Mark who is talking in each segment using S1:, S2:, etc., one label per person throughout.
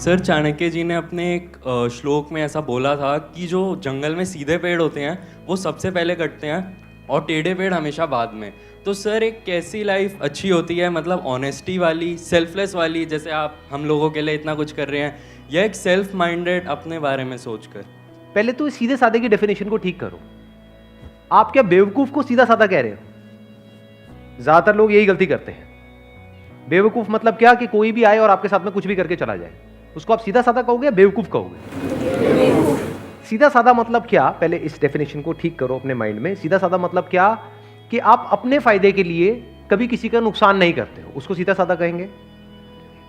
S1: Sir Chanakya जी ने अपने एक श्लोक में ऐसा बोला था कि जो जंगल में सीधे पेड़ होते हैं वो सबसे पहले कटते हैं और टेढ़े पेड़ हमेशा बाद में। तो सर एक कैसी लाइफ अच्छी होती है, मतलब ऑनेस्टी वाली, सेल्फलेस वाली, जैसे आप हम लोगों के लिए इतना कुछ कर रहे हैं, या एक सेल्फ माइंडेड अपने बारे में सोचकर?
S2: पहले तो सीधे साधे की डेफिनेशन को ठीक करो। आप क्या बेवकूफ को सीधा साधा कह रहे हो? ज्यादातर लोग यही गलती करते हैं। बेवकूफ मतलब क्या कि कोई भी आए और आपके साथ में कुछ भी करके चला जाए, उसको आप सीधा साधा कहोगे या बेवकूफ कहोगे? सीधा साधा मतलब क्या? पहले इस डेफिनेशन को ठीक करो अपने माइंड में। सीधा साधा मतलब क्या कि आप अपने फायदे के लिए कभी किसी का नुकसान नहीं करते हो, उसको सीधा साधा कहेंगे।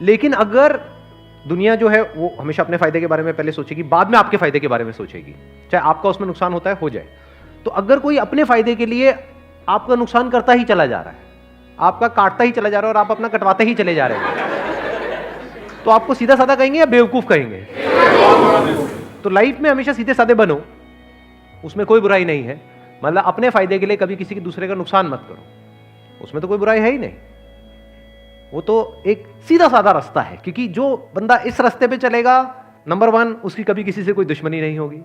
S2: लेकिन अगर दुनिया जो है वो हमेशा अपने फायदे के बारे में पहले सोचेगी, बाद में आपके फायदे के बारे में सोचेगी, चाहे आपका उसमें नुकसान होता है हो जाए। तो अगर कोई अपने फायदे के लिए आपका नुकसान करता ही चला जा रहा है, आपका काटता ही चला जा रहा है और आप अपना कटवाते ही चले जा रहे हैं, तो आपको सीधा साधा कहेंगे या बेवकूफ कहेंगे? तो लाइफ में हमेशा सीधे साधे बनो, उसमें कोई बुराई नहीं है। मतलब अपने फायदे के लिए कभी किसी के दूसरे का नुकसान मत करो, उसमें तो कोई बुराई है ही नहीं। वो तो एक सीधा साधा रास्ता है, क्योंकि जो बंदा इस रास्ते पे चलेगा, नंबर 1 उसकी कभी किसी से कोई दुश्मनी नहीं होगी।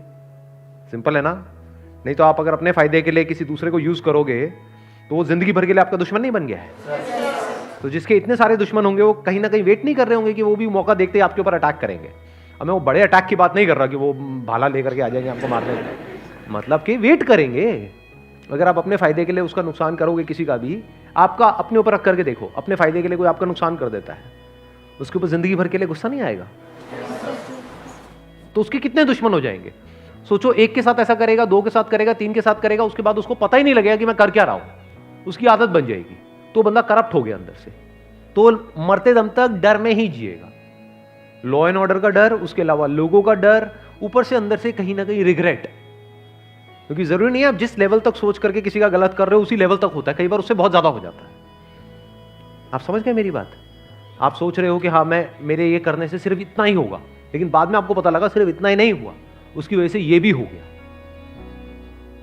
S2: सिंपल है ना? नहीं तो आप अगर अपने फायदे के लिए किसी दूसरे को यूज करोगे तो वो जिंदगी भर के लिए आपका दुश्मन नहीं बन गया है। तो जिसके इतने सारे दुश्मन होंगे वो कहीं ना कहीं वेट नहीं कर रहे होंगे कि वो भी मौका देखते ही आपके ऊपर अटैक करेंगे। अब मैं वो बड़े अटैक की बात नहीं कर रहा कि वो भाला लेकर के आ जाएंगे आपको मारने, मतलब कि वेट करेंगे। अगर आप अपने फायदे के लिए उसका नुकसान करोगे किसी का भी, आपका अपने ऊपर रख करके देखो, अपने फायदे के लिए कोई आपका नुकसान कर देता है, उसके ऊपर जिंदगी भर के लिए गुस्सा नहीं आएगा? तो उसके कितने दुश्मन हो जाएंगे? सोचो, एक के साथ ऐसा करेगा, 2 के साथ करेगा, 3 के साथ करेगा, उसके बाद उसको पता ही नहीं लगेगा कि मैं कर क्या रहा हूं, उसकी आदत बन जाएगी। तो बंदा करप्ट हो गया अंदर से, तो मरते दम तक डर में ही जिएगा। लॉ एंड ऑर्डर का डर, उसके अलावा लोगों का डर, ऊपर से अंदर से कहीं ना कहीं रिग्रेट। क्योंकि जरूरी नहीं है आप जिस लेवल तक सोच करके किसी का गलत कर रहे हो उसी लेवल तक होता है, कई बार उससे बहुत ज्यादा हो जाता है। आप समझ गए मेरी बात? आप सोच रहे हो कि हाँ मेरे ये करने से सिर्फ इतना ही होगा, लेकिन बाद में आपको पता लगा सिर्फ इतना ही नहीं हुआ, उसकी वजह से ये भी हो गया।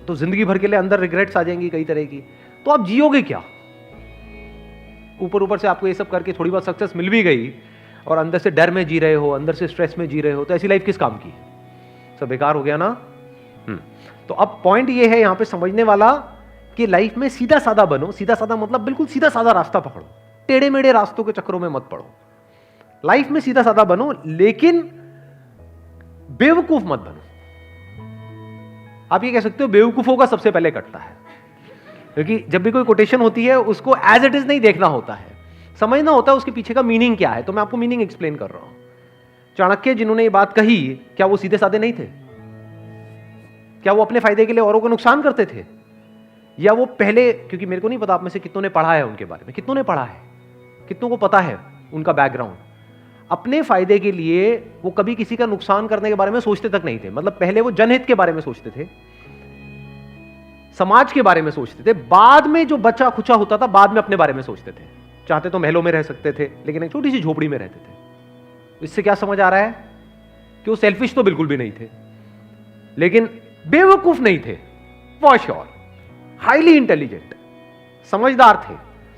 S2: तो जिंदगी भर के लिए अंदर रिग्रेट्स आ जाएंगी कई तरह की। तो आप जियोगे क्या? ऊपर ऊपर से आपको ये सब करके थोड़ी बहुत सक्सेस मिल भी गई और अंदर से डर में जी रहे हो, अंदर से स्ट्रेस में जी रहे हो, तो ऐसी लाइफ किस काम की? सब बेकार हो गया ना। तो अब पॉइंट ये है यहां पे समझने वाला कि लाइफ में सीधा साधा बनो। सीधा साधा मतलब बिल्कुल सीधा साधा रास्ता पकड़ो, टेढ़े मेढ़े रास्तों के चक्करों में मत पड़ो। लाइफ में सीधा साधा बनो, लेकिन बेवकूफ मत बनो। आप ये कह सकते हो बेवकूफों का सबसे पहले कटता है, क्योंकि जब भी कोई कोटेशन होती है उसको एज इट इज नहीं देखना होता है, समझना होता है उसके पीछे का मीनिंग क्या है। तो मैं आपको मीनिंग एक्सप्लेन कर रहा हूं। चाणक्य जिन्होंने ये बात कही, क्या वो सीधे साधे नहीं थे? क्या वो अपने फायदे के लिए औरों को नुकसान करते थे? या वो पहले, क्योंकि मेरे को नहीं पता आप में से कितनों ने पढ़ा है उनके बारे में, कितनों ने पढ़ा है, कितनों को पता है उनका बैकग्राउंड। अपने फायदे के लिए वो कभी किसी का नुकसान करने के बारे में सोचते तक नहीं थे। मतलब पहले वो जनहित के बारे में सोचते थे, समाज के बारे में सोचते थे, बाद में जो बचा खुचा होता था बाद में अपने बारे में सोचते थे। चाहते तो महलों में रह सकते थे, लेकिन एक छोटी सी झोपड़ी में रहते थे। इससे क्या समझ आ रहा है कि वो सेल्फिश तो बिल्कुल भी नहीं थे, लेकिन बेवकूफ नहीं थे, फॉर श्योर। हाईली इंटेलिजेंट, समझदार थे।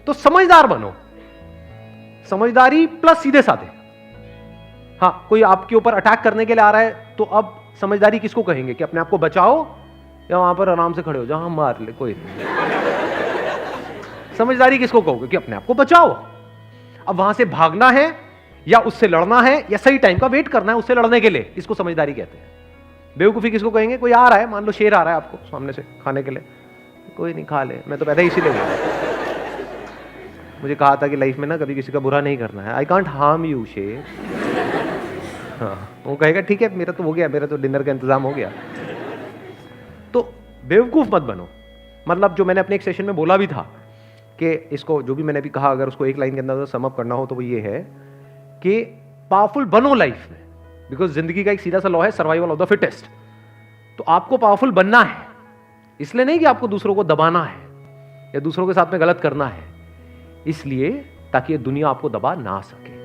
S2: तो समझदार बनो, समझदारी प्लस सीधे साधे। हाँ, कोई आपके ऊपर अटैक करने के लिए आ रहा है तो अब समझदारी किसको कहेंगे? कि अपने आप को बचाओ, या वहां पर आराम से खड़े हो जाओ, हम मार ले कोई नहीं। समझदारी किसको कहोगे? कि अपने आप को बचाओ। अब वहां से भागना है या उससे लड़ना है, या सही टाइम का वेट करना है उससे लड़ने के लिए, इसको समझदारी कहते हैं। बेवकूफी किसको कहेंगे? कोई आ रहा है, मान लो शेर आ रहा है आपको सामने से खाने के लिए, कोई नहीं, खा ले, मैं तो पैदा ही इसीलिए हुआ। मुझे कहा था कि लाइफ में ना कभी किसी का बुरा नहीं करना है, आई कांट हार्म यू शेर। हाँ, वो कहेगा ठीक है, मेरा तो हो गया, मेरा तो डिनर का इंतजाम हो गया। तो बेवकूफ मत बनो। मतलब जो मैंने अपने एक सेशन में बोला भी था कि इसको, जो भी मैंने भी कहा, अगर उसको एक लाइन के अंदर सम अप करना हो तो वो ये है कि पावरफुल बनो लाइफ में, बिकॉज जिंदगी का एक सीधा सा लॉ है, सर्वाइवल ऑफ द फिटेस्ट। तो आपको पावरफुल बनना है, इसलिए नहीं कि आपको दूसरों को दबाना है या दूसरों के साथ में गलत करना है, इसलिए ताकि ये दुनिया आपको दबा ना सके।